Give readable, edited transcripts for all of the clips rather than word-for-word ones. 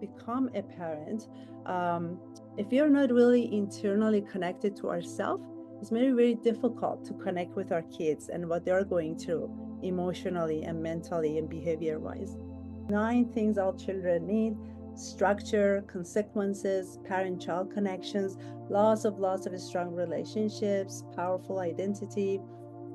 become a parent, if you're not really internally connected to ourselves, it's very, very difficult to connect with our kids and what they're going through emotionally and mentally and behavior wise. 9 things all children need: structure, consequences, parent child connections, lots of strong relationships, powerful identity,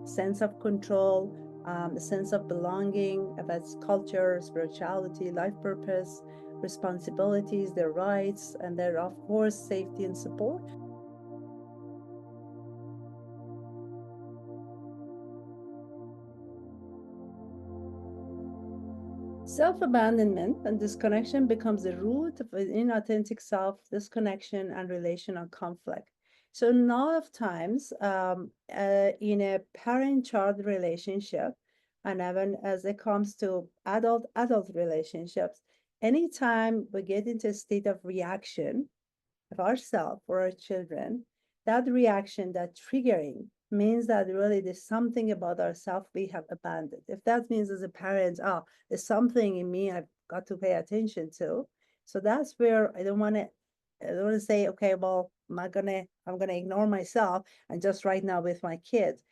sense of control, a sense of belonging, about culture, spirituality, life purpose, responsibilities, their rights, and their, of course, safety and support. Self-abandonment and disconnection becomes the root of an inauthentic self, disconnection, and relational conflict. So, a lot of times in a parent-child relationship, and even as it comes to adult relationships, anytime we get into a state of reaction of ourselves or our children, that reaction, that triggering, means that really there's something about ourselves we have abandoned. If that means as a parent, oh, there's something in me I've got to pay attention to. So that's where I don't want to say, okay, well, I'm gonna ignore myself and just right now with my kids.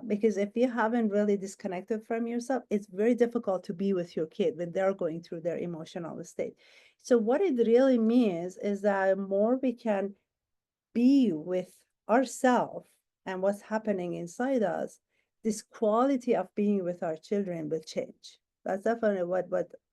Because if you haven't really disconnected from yourself, it's very difficult to be with your kid when they're going through their emotional state. So what it really means is that more we can be with ourselves and what's happening inside us, this quality of being with our children will change. That's definitely what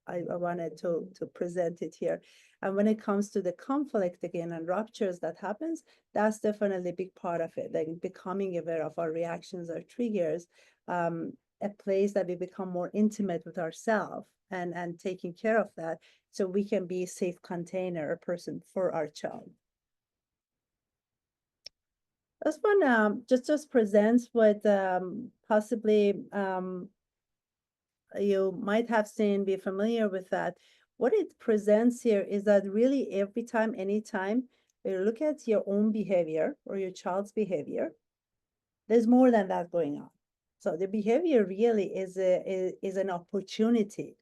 I wanted to present it here. And when it comes to the conflict again and ruptures that happens, that's definitely a big part of it, like becoming aware of our reactions, our triggers, a place that we become more intimate with ourselves and taking care of that so we can be a safe container, a person for our child. This one just presents what possibly you might have seen, be familiar with that. What it presents here is that really every time, anytime you look at your own behavior or your child's behavior, there's more than that going on. So the behavior really is an opportunity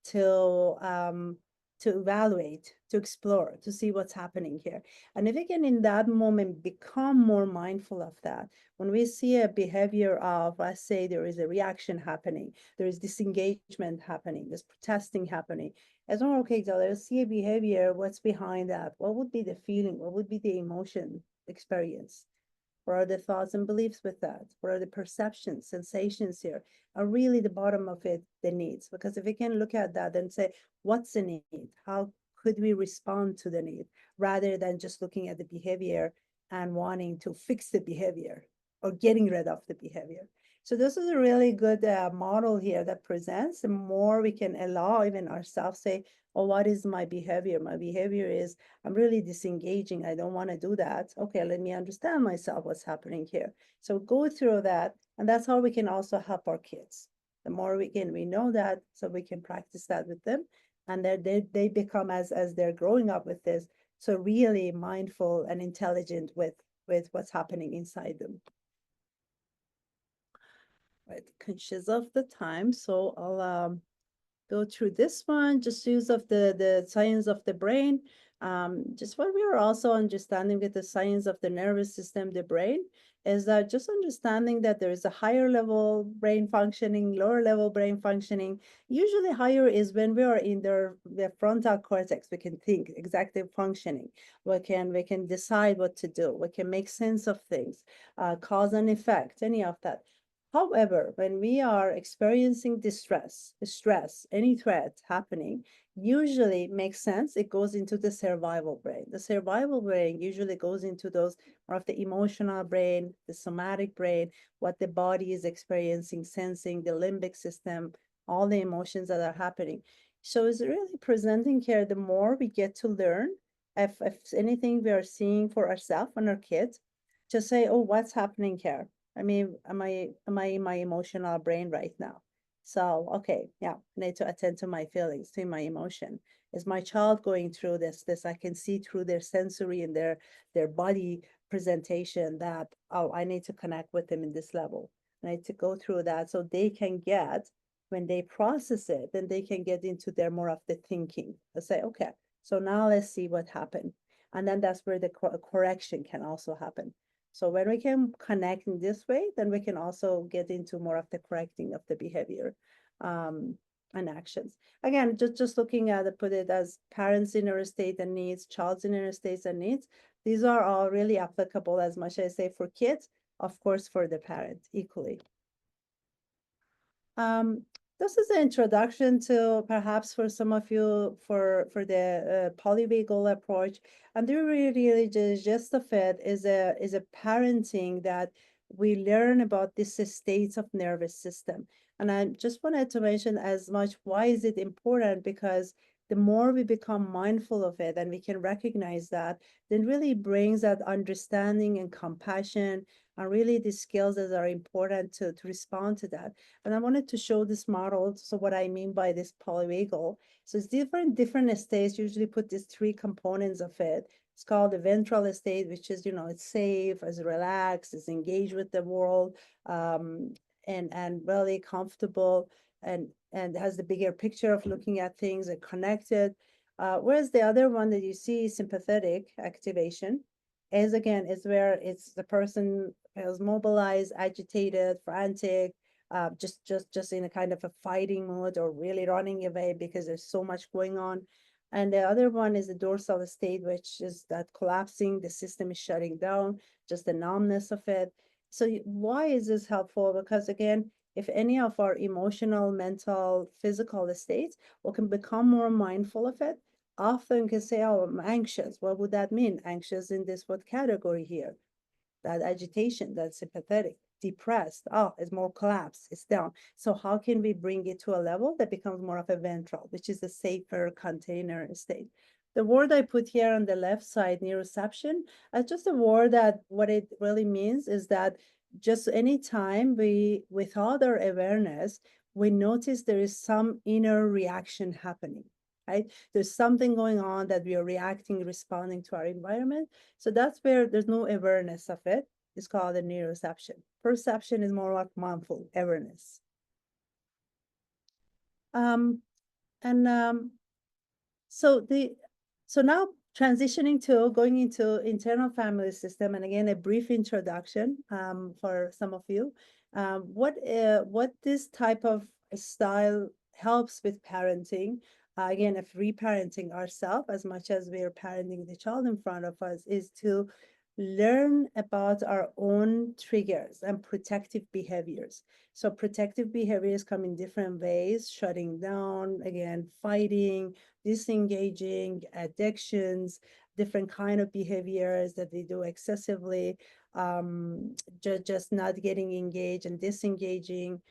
to to evaluate, to explore, to see what's happening here. And if we can in that moment become more mindful of that, when we see a behavior of, let's say there is a reaction happening, there is disengagement happening, there's protesting happening, as well, okay, so let's see a behavior, what's behind that? What would be the feeling? What would be the emotion experience? What are the thoughts and beliefs with that? What are the perceptions, sensations here? Are really the bottom of it the needs? Because if we can look at that and say, what's the need? How could we respond to the need rather than just looking at the behavior and wanting to fix the behavior or getting rid of the behavior? So this is a really good model here that presents. The more we can allow even ourselves say, oh, what is my behavior? My behavior is I'm really disengaging. I don't want to do that. Okay, let me understand myself, what's happening here. So go through that. And that's how we can also help our kids. The more we know that, so we can practice that with them. And they become, as they're growing up with this, so really mindful and intelligent with what's happening inside them. Right, conscious of the time. So I'll go through this one, just use of the science of the brain. Just what we are also understanding with the science of the nervous system, the brain, is that just understanding that there is a higher level brain functioning, lower level brain functioning. Usually higher is when we are in the frontal cortex, we can think, executive functioning. We can decide what to do. We can make sense of things, cause and effect, any of that. However, when we are experiencing distress, stress, any threat happening, usually makes sense. It goes into the survival brain. The survival brain usually goes into those more of the emotional brain, the somatic brain, what the body is experiencing, sensing, the limbic system, all the emotions that are happening. So it's really presenting here, the more we get to learn, if anything we are seeing for ourselves and our kids, to say, oh, what's happening here? I mean, am I in my emotional brain right now? So, okay, yeah, I need to attend to my feelings, to my emotion. Is my child going through this? I can see through their sensory and their body presentation that, oh, I need to connect with them in this level. I need to go through that so they can get, when they process it, then they can get into their more of the thinking. I say, okay, So now let's see what happened. And then that's where the correction can also happen. So when we can connect in this way, then we can also get into more of the correcting of the behavior and actions. Again, just looking at it, put it as parents' inner state and needs, child's inner states and needs. These are all really applicable as much as I say for kids, of course, for the parent equally. Um, this is an introduction to perhaps for some of you for the polyvagal approach, and the really the gist of it is a parenting that we learn about this states of nervous system. And I just wanted to mention as much why is it important, because the more we become mindful of it and we can recognize that, then really brings that understanding and compassion and really the skills that are important to respond to that. And I wanted to show this model. So what I mean by this polyvagal. So it's different states usually put these three components of it. It's called the ventral state, which is, it's safe, it's relaxed, it's engaged with the world, and really comfortable and has the bigger picture of looking at things and connected. Whereas the other one that you see, sympathetic activation, is again, is where it's the person is mobilized, agitated, frantic, just in a kind of a fighting mode or really running away because there's so much going on. And the other one is the dorsal state, which is that collapsing, the system is shutting down, just the numbness of it. So why is this helpful? Because again, if any of our emotional, mental, physical states, we can become more mindful of it. Often can say, oh, I'm anxious. What would that mean? Anxious in this what category here? That agitation, that's sympathetic, depressed, oh, it's more collapse, it's down. So how can we bring it to a level that becomes more of a ventral, which is a safer container state? The word I put here on the left side, neuroception, just a word that what it really means is that just anytime we, without our awareness, we notice there is some inner reaction happening, right? There's something going on that we are reacting, responding to our environment. So that's where there's no awareness of it. It's called a neuroception. Perception is more like mindful awareness. Um, and so now transitioning to going into internal family system, and again a brief introduction for some of you. What this type of style helps with parenting. Again, if reparenting ourselves as much as we're parenting the child in front of us, is to learn about our own triggers and protective behaviors. So protective behaviors come in different ways: shutting down, again, fighting, disengaging, addictions, different kind of behaviors that we do excessively, just not getting engaged and disengaging.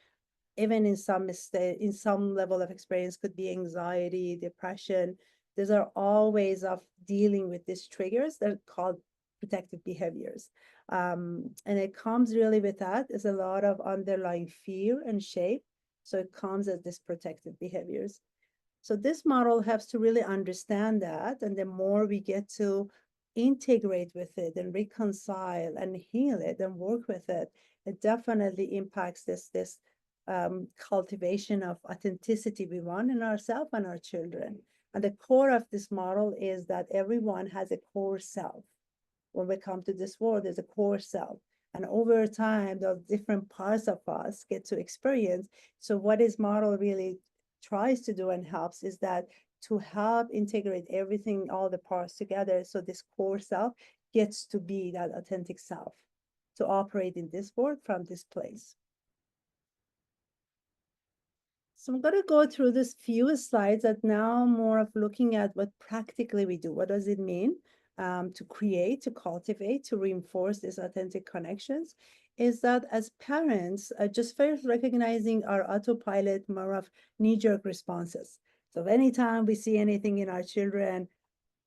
Even in some state, in some level of experience, could be anxiety, depression. These are all ways of dealing with these triggers that are called protective behaviors. And it comes really with that is a lot of underlying fear and shame. So it comes as this protective behaviors. So this model helps to really understand that. And the more we get to integrate with it and reconcile and heal it and work with it, it definitely impacts this cultivation of authenticity we want in ourselves and our children. And the core of this model is that everyone has a core self. When we come to this world, there's a core self. And over time, those different parts of us get to experience. So what this model really tries to do and helps is that to help integrate everything, all the parts together, so this core self gets to be that authentic self, to operate in this world from this place. So I'm going to go through this few slides that now more of looking at what practically we do. What does it mean to create, to cultivate, to reinforce these authentic connections? Is that as parents, just first recognizing our autopilot, more of knee-jerk responses. So anytime we see anything in our children,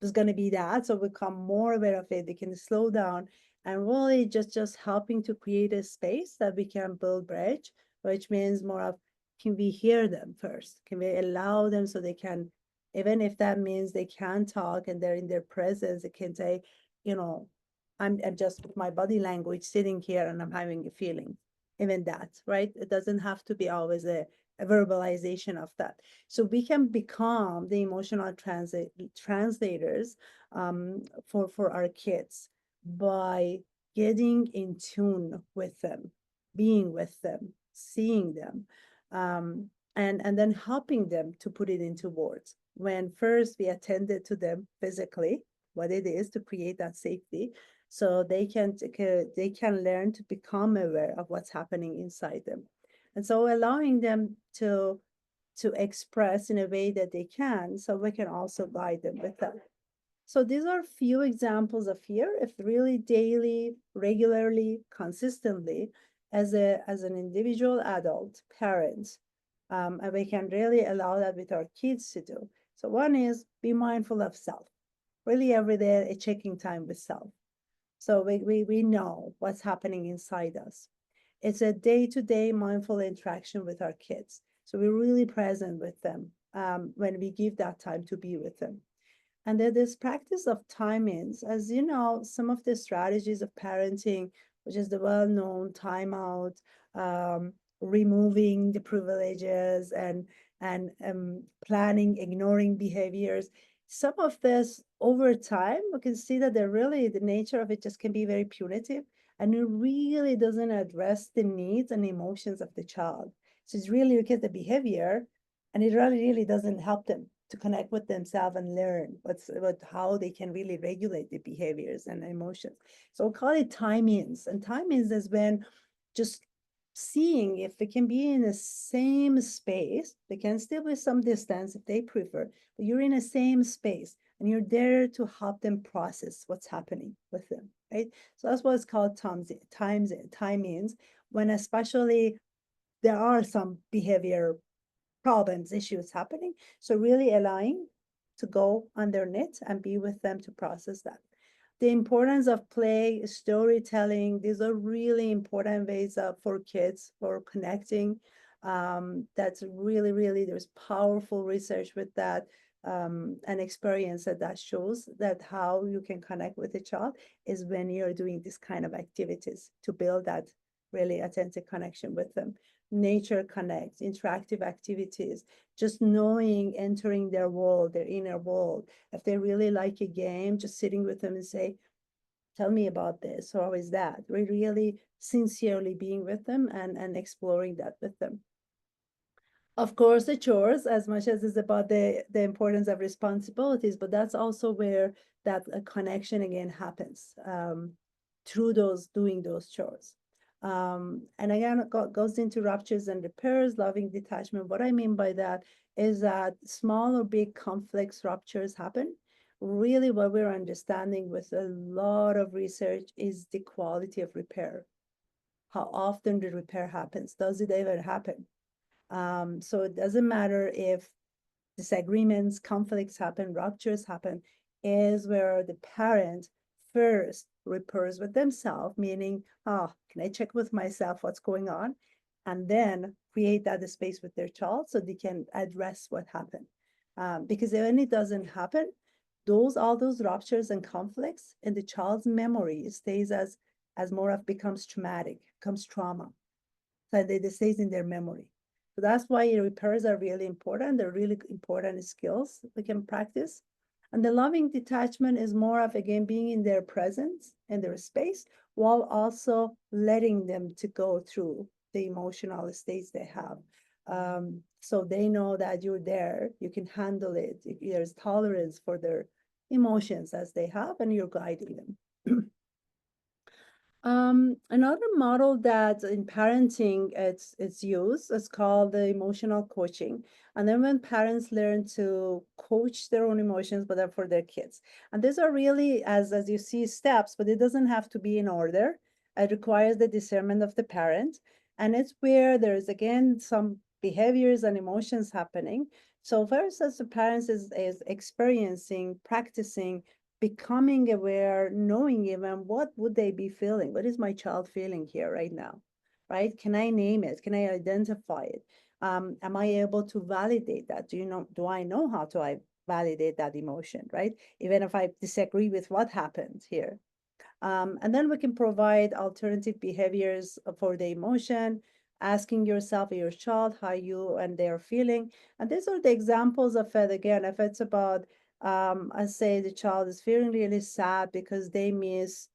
there's going to be that. So we become more aware of it. We can slow down and really just helping to create a space that we can build bridge, which means more of, can we hear them first? Can we allow them so they can, even if that means they can talk and they're in their presence, they can say, I'm just with my body language sitting here and I'm having a feeling. Even that, right? It doesn't have to be always a a verbalization of that. So we can become the emotional translators for our kids by getting in tune with them, being with them, seeing them, and then helping them to put it into words. When first we attended to them physically, what it is to create that safety, so they can learn to become aware of what's happening inside them, and so allowing them to express in a way that they can, so we can also guide them with that. So these are few examples of here. If really daily, regularly, consistently, as an individual adult parent, and we can really allow that with our kids to do. So one is be mindful of self. Really every day a checking time with self. So we know what's happening inside us. It's a day-to-day mindful interaction with our kids. So we're really present with them when we give that time to be with them. And then this practice of time-ins, as you know, some of the strategies of parenting, which is the well-known timeout, removing the privileges and planning, ignoring behaviors. Some of this over time, we can see that they're really the nature of it just can be very punitive, and it really doesn't address the needs and emotions of the child. So it's really look at the behavior, and it really doesn't help them to connect with themselves and learn how they can really regulate the behaviors and emotions. So we'll call it time-ins. And time-ins is when just seeing if they can be in the same space. They can still be some distance if they prefer, but you're in the same space and you're there to help them process what's happening with them, right? So that's what's called time-ins, when especially there are some behavior problems, issues happening. So really allowing to go underneath and be with them to process that. The importance of play, storytelling, these are really important ways for kids for connecting. That's really, there's powerful research with that and experience that shows that how you can connect with a child is when you're doing this kind of activities to build that really authentic connection with them. Nature connect, interactive activities, just knowing, entering their world, their inner world. If they really like a game, just sitting with them and say, tell me about this, or how is that? We're really sincerely being with them and exploring that with them. Of course, the chores, as much as it's about the importance of responsibilities, but that's also where that connection again happens through doing those chores. And again, it goes into ruptures and repairs, loving detachment. What I mean by that is that small or big conflicts, ruptures happen. Really, what we're understanding with a lot of research is the quality of repair. How often the repair happens? Does it ever happen? So it doesn't matter if disagreements, conflicts happen, ruptures happen, is where the parent first repairs with themselves, meaning, can I check with myself what's going on? And then create that space with their child so they can address what happened. Because when it doesn't happen, all those ruptures and conflicts in the child's memory stays as more of becomes traumatic, becomes trauma. So they stays in their memory. So that's why repairs are really important. They're really important skills we can practice. And the loving detachment is more of, again, being in their presence and their space while also letting them to go through the emotional states they have. So they know that you're there, you can handle it. There's tolerance for their emotions as they have, and you're guiding them. Another model that in parenting it's used is called the emotional coaching. And then when parents learn to coach their own emotions, but they're for their kids. And these are really, as you see, steps, but it doesn't have to be in order. It requires the discernment of the parent. And it's where there's again some behaviors and emotions happening. So first, as the parents is experiencing, practicing becoming aware, knowing even what would they be feeling? What is my child feeling here right now? Right? Can I name it? Can I identify it? Am I able to validate that? Do I know how to validate that emotion, right? Even if I disagree with what happened here. And then we can provide alternative behaviors for the emotion. asking yourself or your child how you and they're feeling. And these are the examples of it. Again, if it's about, I say the child is feeling really sad because they miss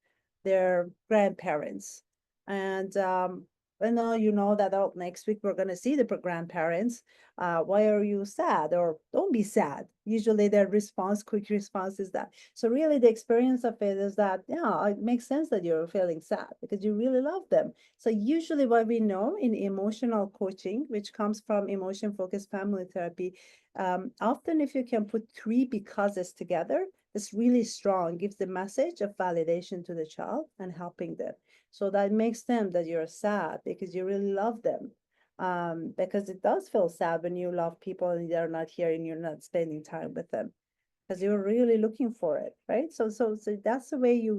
their grandparents. And I know you know that, oh, next week we're going to see the grandparents. Why are you sad? Or don't be sad. Usually their response, quick response is that. So really the experience of it is that, yeah, it makes sense that you're feeling sad because you really love them. So usually what we know in emotional coaching, which comes from emotion-focused family therapy, often if you can put three becauses together, it's really strong, gives the message of validation to the child and helping them. So that makes them that you're sad because you really love them. Because it does feel sad when you love people and they're not here and you're not spending time with them because you're really looking for it, right? So that's the way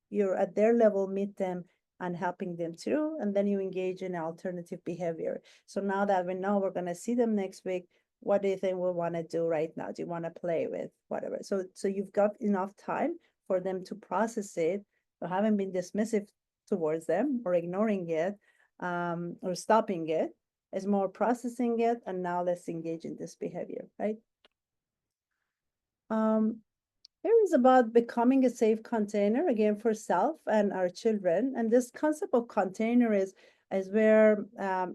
you're at their level, meet them and helping them through, and then you engage in alternative behavior. So now that we know we're gonna see them next week, what do you think we want to do right now? Do you want to play with whatever? So you've got enough time for them to process it. You haven't been dismissive towards them or ignoring it, or stopping it. It's more processing it, and now let's engage in this behavior, right? Um, Here is about becoming a safe container again for self and our children. And this concept of container is where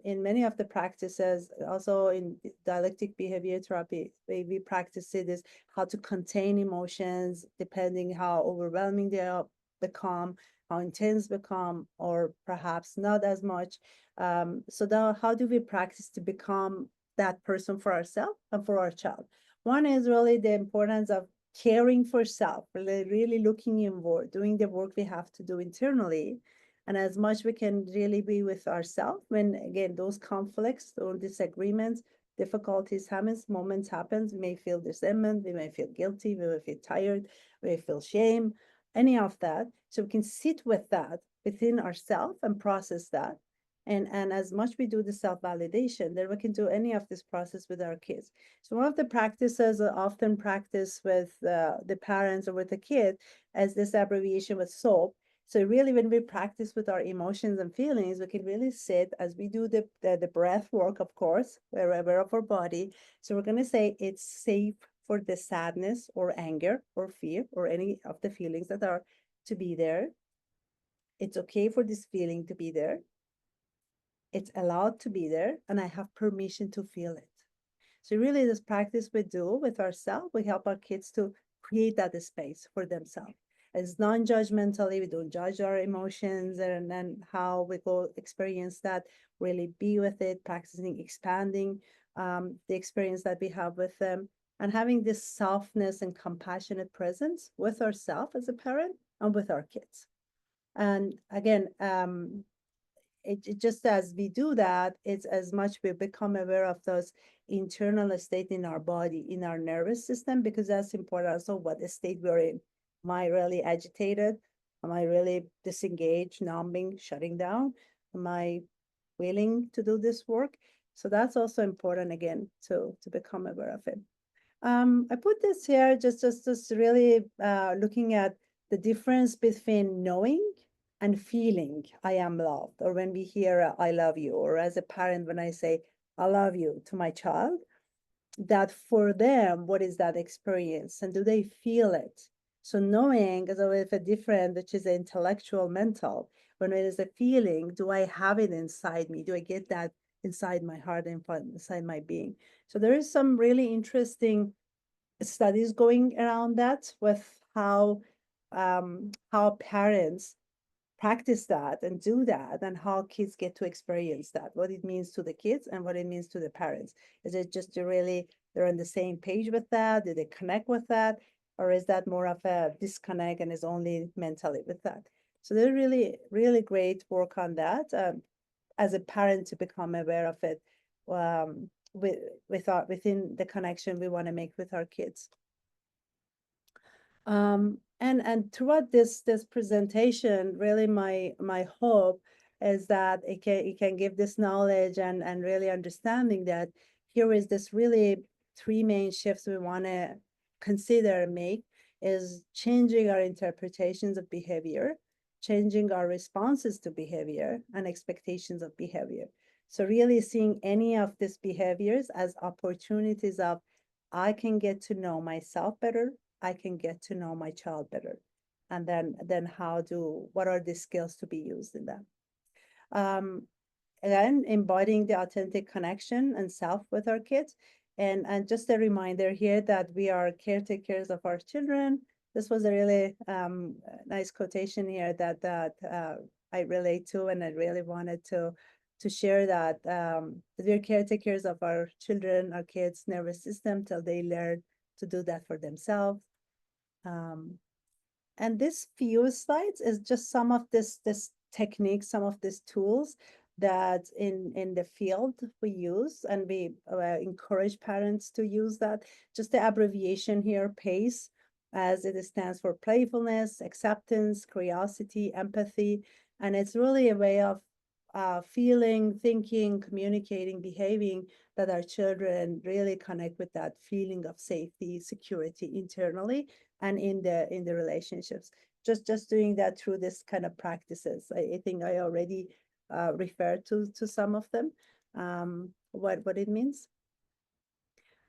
in many of the practices, also in dialectic behavior therapy, we practice it is how to contain emotions depending how overwhelming they become, how intense become, or perhaps not as much. So how do we practice to become that person for ourselves and for our child? One is really the importance of caring for self, really looking inward, doing the work we have to do internally, and as much we can really be with ourselves when again those conflicts or disagreements, difficulties happens, moments happens, we may feel resentment, we may feel guilty, we may feel tired, we may feel shame, any of that. So we can sit with that within ourselves and process that. And as much we do the self-validation, then we can do any of this process with our kids. So one of the practices I often practice with the parents or with the kid as this abbreviation with SOAP. So really when we practice with our emotions and feelings, we can really sit as we do the breath work, of course, wherever of our body. So we're going to say it's safe for the sadness or anger or fear or any of the feelings that are to be there. It's okay for this feeling to be there. It's allowed to be there, and I have permission to feel it. So really this practice we do with ourselves, we help our kids to create that space for themselves. It's non-judgmentally, we don't judge our emotions and then how we go experience that, really be with it, practicing expanding the experience that we have with them, and having this softness and compassionate presence with ourselves as a parent and with our kids. And again, it just as we do that, it's as much we become aware of those internal state in our body, in our nervous system, because that's important also what state we're in. Am I really agitated? Am I really disengaged, numbing, shutting down? Am I willing to do this work? So that's also important again to become aware of it. I put this here just really looking at the difference between knowing and feeling I am loved, or when we hear I love you, or as a parent when I say I love you to my child, that for them, what is that experience and do they feel it? So knowing is always a different, which is intellectual, mental. When it is a feeling, do I have it inside me? Do I get that inside my heart and inside my being? So there is some really interesting studies going around that with how parents practice that and do that and how kids get to experience that, what it means to the kids and what it means to the parents. Is it just really they're on the same page with that? Do they connect with that? Or is that more of a disconnect and is only mentally with that? So they're really, really great work on that as a parent to become aware of it within the connection we want to make with our kids. And throughout this presentation, really my hope is that it can give this knowledge and really understanding that here is this really three main shifts we want to consider and make is changing our interpretations of behavior, changing our responses to behavior and expectations of behavior. So really seeing any of these behaviors as opportunities of, I can get to know myself better, I can get to know my child better. And then what are the skills to be used in that? Um, Again, embodying the authentic connection and self with our kids. And just a reminder here that we are caretakers of our children. This was a really nice quotation here that I relate to, and I really wanted to share that we're caretakers of our children, our kids' nervous system till they learn to do that for themselves. Um, and this few slides is just some of this techniques, some of these tools that in the field we use, and we encourage parents to use that. Just the abbreviation here, PACE, as it stands for playfulness, acceptance, curiosity, empathy, and it's really a way of feeling, thinking, communicating, behaving, that our children really connect with that feeling of safety, security internally and in the relationships. Just doing that through this kind of practices. I think I already referred to some of them. What it means.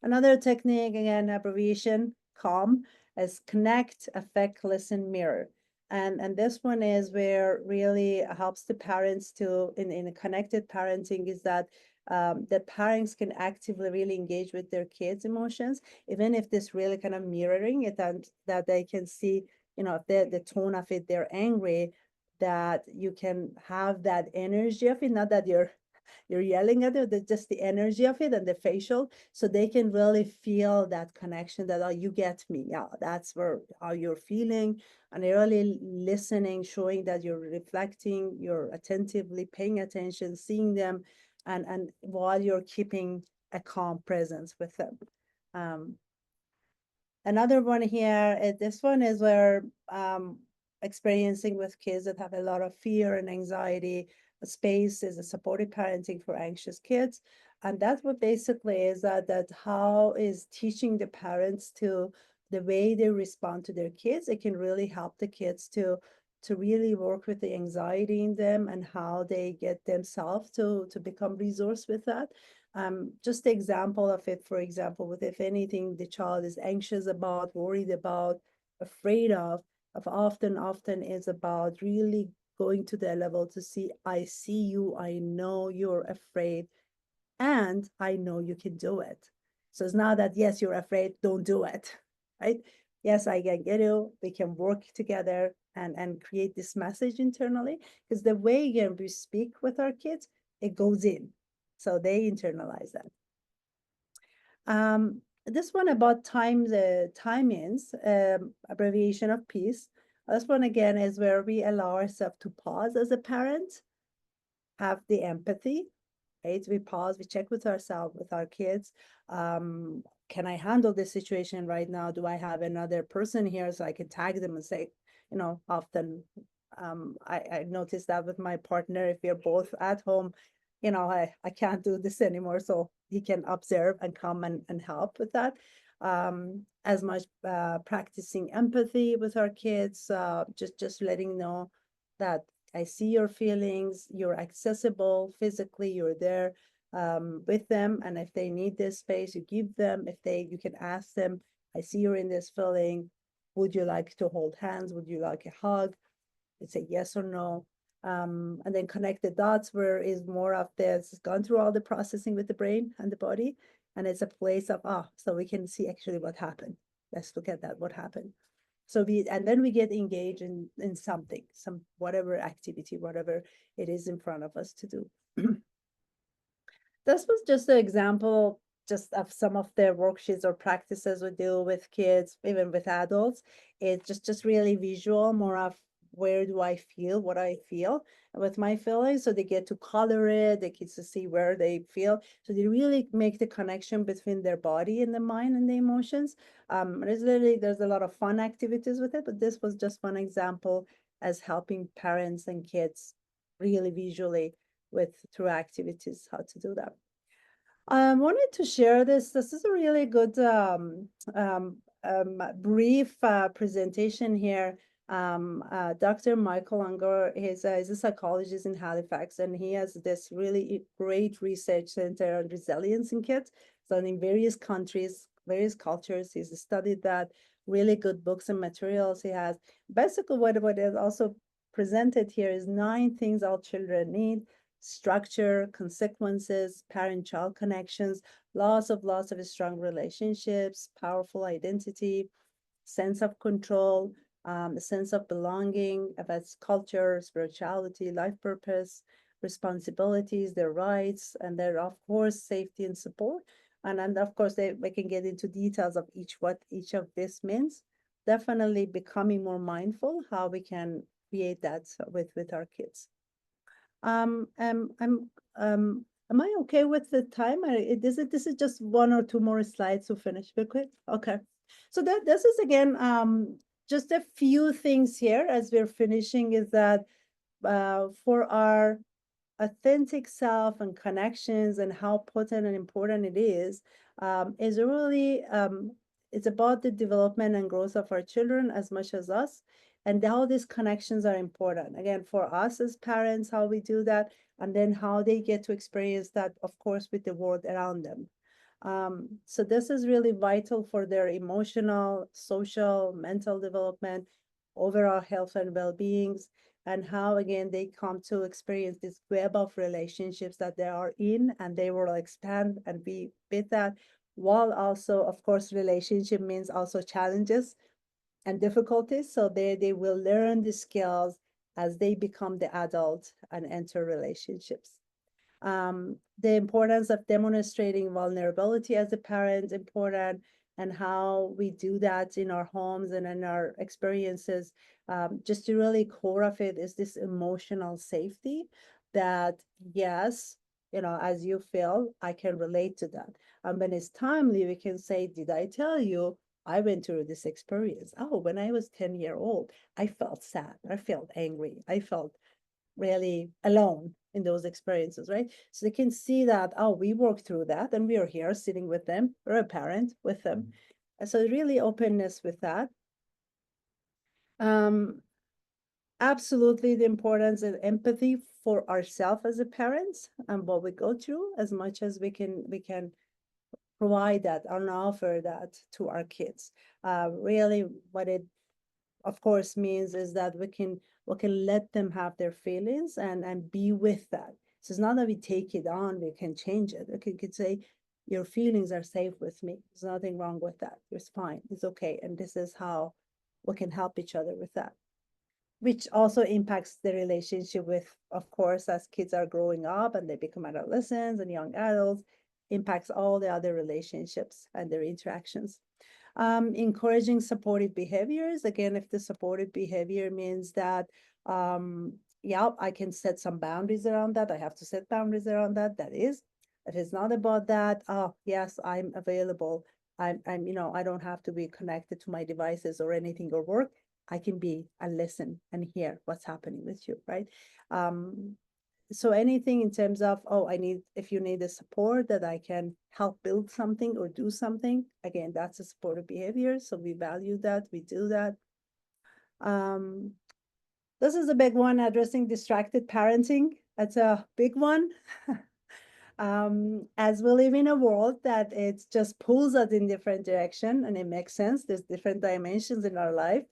Another technique, again, abbreviation, CALM, is connect, affect, listen, mirror. And this one is where really helps the parents to, in a connected parenting, is that the parents can actively really engage with their kids' emotions, even if this really kind of mirroring it, and that they can see, if the tone of it, they're angry, that you can have that energy of it, not that you're yelling at it, just the energy of it and the facial, so they can really feel that connection that, oh, you get me. Yeah, that's where how you're feeling, and really listening, showing that you're reflecting, you're attentively paying attention, seeing them, and while you're keeping a calm presence with them. Um, Another one here, this one is where experiencing with kids that have a lot of fear and anxiety. A space is a supportive parenting for anxious kids. And that's what basically is that how is teaching the parents to the way they respond to their kids. It can really help the kids to really work with the anxiety in them and how they get themselves to become resource with that. Just the example of it, for example, with if anything the child is anxious about, worried about, afraid of often is about really going to the level to see, I see you, I know you're afraid, and I know you can do it. So it's not that, yes, you're afraid, don't do it, right? Yes, I can get you, we can work together and create this message internally, because the way again we speak with our kids, it goes in. So they internalize that. This one about the time-ins, abbreviation of peace. This one again is where we allow ourselves to pause as a parent, have the empathy, right? We pause, we check with ourselves, with our kids. Can I handle this situation right now? Do I have another person here so I can tag them and say, often I noticed that with my partner, if we're both at home, I can't do this anymore. So he can observe and come and help with that. As much practicing empathy with our kids, just letting know that I see your feelings, you're accessible physically, you're there with them. And if they need this space, you give them. You can ask them, I see you're in this feeling. Would you like to hold hands? Would you like a hug? It's a yes or no. And then connect the dots where is more of this, it's gone through all the processing with the brain and the body. And it's a place of, so we can see actually what happened. Let's look at that, what happened. So and then we get engaged in something, some whatever activity, whatever it is in front of us to do. This was just an example just of some of the worksheets or practices we do with kids, even with adults. It's just really visual, more of where do I feel, what I feel with my feelings. So they get to color it, they get to see where they feel. So they really make the connection between their body and the mind and the emotions. There's a lot of fun activities with it, but this was just one example as helping parents and kids really visually with through activities how to do that. I wanted to share this. This is a really good brief presentation here Dr. Michael Unger, he's a psychologist in Halifax, and he has this really great research center on resilience in kids. So in various countries, various cultures, he's studied that. Really good books and materials he has. Basically, what is also presented here is 9 things all children need: structure, consequences, parent-child connections, lots of strong relationships, powerful identity, sense of control, a sense of belonging, about culture, spirituality, life purpose, responsibilities, their rights, and their, of course, safety and support. And of course, we can get into details of what each of this means. Definitely becoming more mindful how we can create that with our kids. I'm am I okay with the time? This is just 1 or 2 more slides to finish real quick. Okay. So this is again just a few things here as we're finishing is that for our authentic self and connections and how potent and important it is really it's about the development and growth of our children as much as us, and how these connections are important again for us as parents, how we do that, and then how they get to experience that, of course, with the world around them. So this is really vital for their emotional, social, mental development, overall health and well-beings, and how again they come to experience this web of relationships that they are in, and they will expand and be with that, while also, of course, relationship means also challenges and difficulties, so they will learn the skills as they become the adult and enter relationships. The importance of demonstrating vulnerability as a parent important, and how we do that in our homes and in our experiences. Just to really core of it is this emotional safety that, yes, as you feel, I can relate to that. And when it's timely, we can say, did I tell you I went through this experience? Oh, when I was 10-year old, I felt sad, I felt angry, I felt really alone in those experiences, right? So they can see that, oh, we worked through that and we are here sitting with them, or a parent with them. And so really openness with that. Um, Absolutely the importance of empathy for ourselves as a parents and what we go through, as much as we can provide that and offer that to our kids. Really what it of course means is that we can let them have their feelings and be with that. So it's not that we take it on, we can change it. We could say, your feelings are safe with me. There's nothing wrong with that. It's fine. It's okay. And this is how we can help each other with that, which also impacts the relationship with, of course, as kids are growing up and they become adolescents and young adults, impacts all the other relationships and their interactions. Encouraging supportive behaviors. Again, if the supportive behavior means that, yeah, I can set some boundaries around that. I have to set boundaries around that. That is, if it's not about that, oh, yes, I'm available. I don't have to be connected to my devices or anything or work. I can be and listen and hear what's happening with you, right? Um, so anything in terms of, oh, if you need the support that I can help build something or do something, again, that's a supportive behavior. So we value that, we do that. Um, this is a big one, addressing distracted parenting. That's a big one. As we live in a world that it just pulls us in different direction, and it makes sense. There's different dimensions in our life.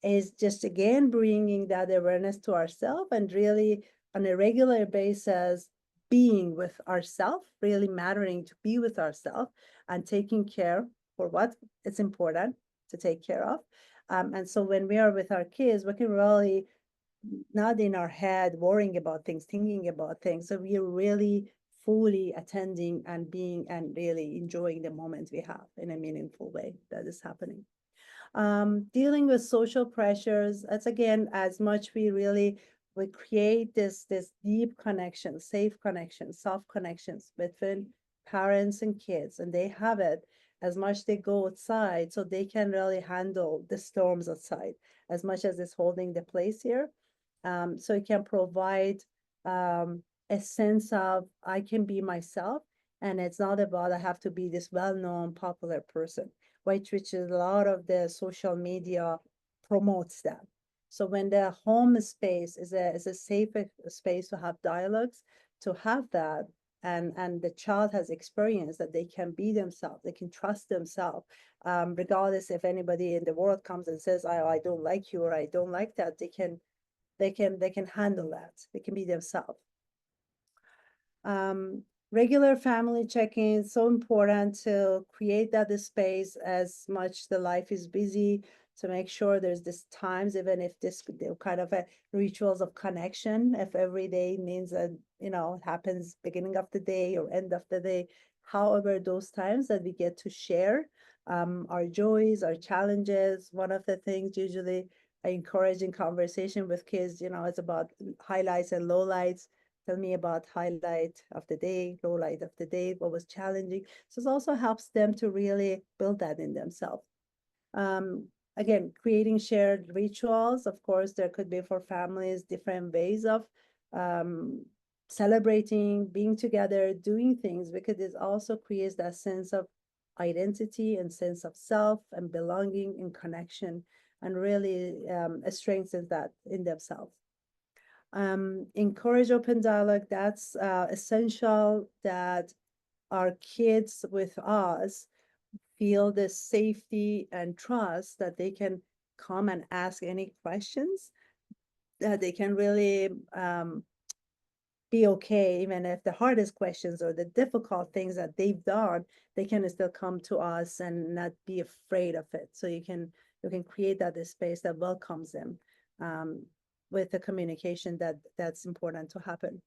Is just again bringing that awareness to ourselves and really on a regular basis being with ourselves, really mattering to be with ourselves and taking care for what it's important to take care of. And so when we are with our kids, we can really not in our head worrying about things, thinking about things. So we are really fully attending and being and really enjoying the moment we have in a meaningful way that is happening. Dealing with social pressures, that's again, as much we create this deep connection, safe connection, soft connections between parents and kids, and they have it as much they go outside so they can really handle the storms outside as much as it's holding the place here. So it can provide a sense of I can be myself, and it's not about I have to be this well-known popular person, which is a lot of the social media promotes that. So when the home space is a safe space to have dialogues, to have that, and the child has experience that they can be themselves, they can trust themselves, regardless if anybody in the world comes and says, I don't like you or I don't like that, they can handle that. They can be themselves. Um, Regular family check-ins, so important to create that space as much the life is busy, to make sure there's this times, even if this kind of a rituals of connection, if every day means that, it happens beginning of the day or end of the day, however, those times that we get to share our joys, our challenges. One of the things usually I encourage in conversation with kids, it's about highlights and lowlights. Tell me about highlight of the day, low light of the day, what was challenging. So it also helps them to really build that in themselves. Um, Again, creating shared rituals. Of course, there could be for families different ways of um, celebrating, being together, doing things, because it also creates that sense of identity and sense of self and belonging and connection, and really strengthens that in themselves. Encourage open dialogue. That's essential that our kids with us feel the safety and trust that they can come and ask any questions, that they can really be okay, even if the hardest questions or the difficult things that they've done, they can still come to us and not be afraid of it. So you can create that space that welcomes them, with the communication that's important to happen.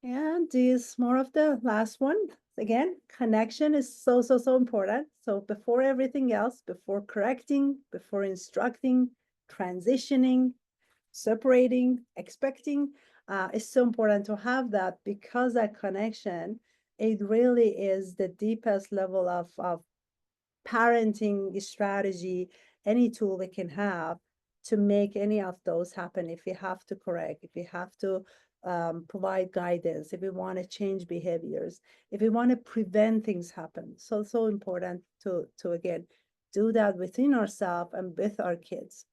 And this more of the last one. Again, connection is so, so, so important. So before everything else, before correcting, before instructing, transitioning, separating, expecting, it's so important to have that, because that connection, it really is the deepest level of parenting strategy, any tool we can have to make any of those happen. If we have to correct, if we have to provide guidance, if we want to change behaviors, if we want to prevent things happen. So important to again do that within ourselves and with our kids.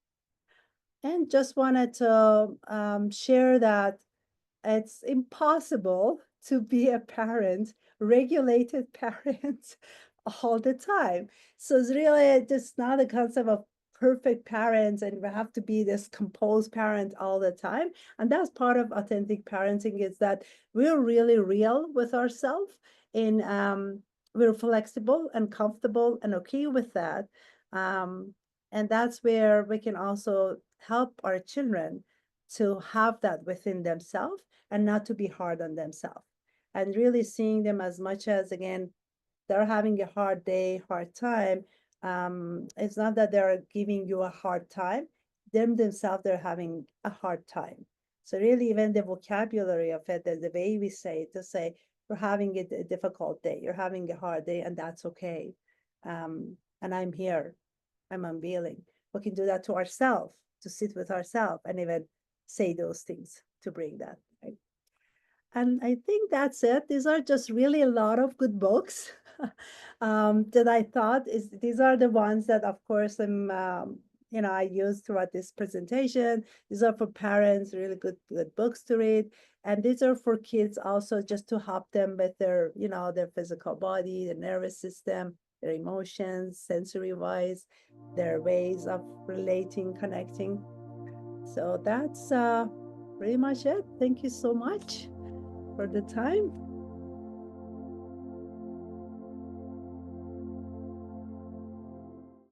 And just wanted to share that it's impossible to be a parent, regulated parent, all the time. So it's really just not a concept of perfect parents and we have to be this composed parent all the time. And that's part of authentic parenting, is that we're really real with ourselves, and we're flexible and comfortable and okay with that. Um, and that's where we can also help our children to have that within themselves and not to be hard on themselves, and really seeing them as much as, again, they're having a hard day, hard time. It's not that they're giving you a hard time, themselves, they're having a hard time. So really, even the vocabulary of it, the way we say it, to say you're having a difficult day, you're having a hard day, and that's okay. And I'm here, I'm unveiling. We can do that to ourselves, to sit with ourselves and even say those things to bring that, right? And I think that's it. These are just really a lot of good books that I thought is these are the ones that, of course, I use throughout this presentation. These are for parents, really good books to read, and these are for kids also, just to help them with their physical body, their nervous system, their emotions, sensory wise, their ways of relating, connecting. So that's pretty much it. Thank you so much for the time.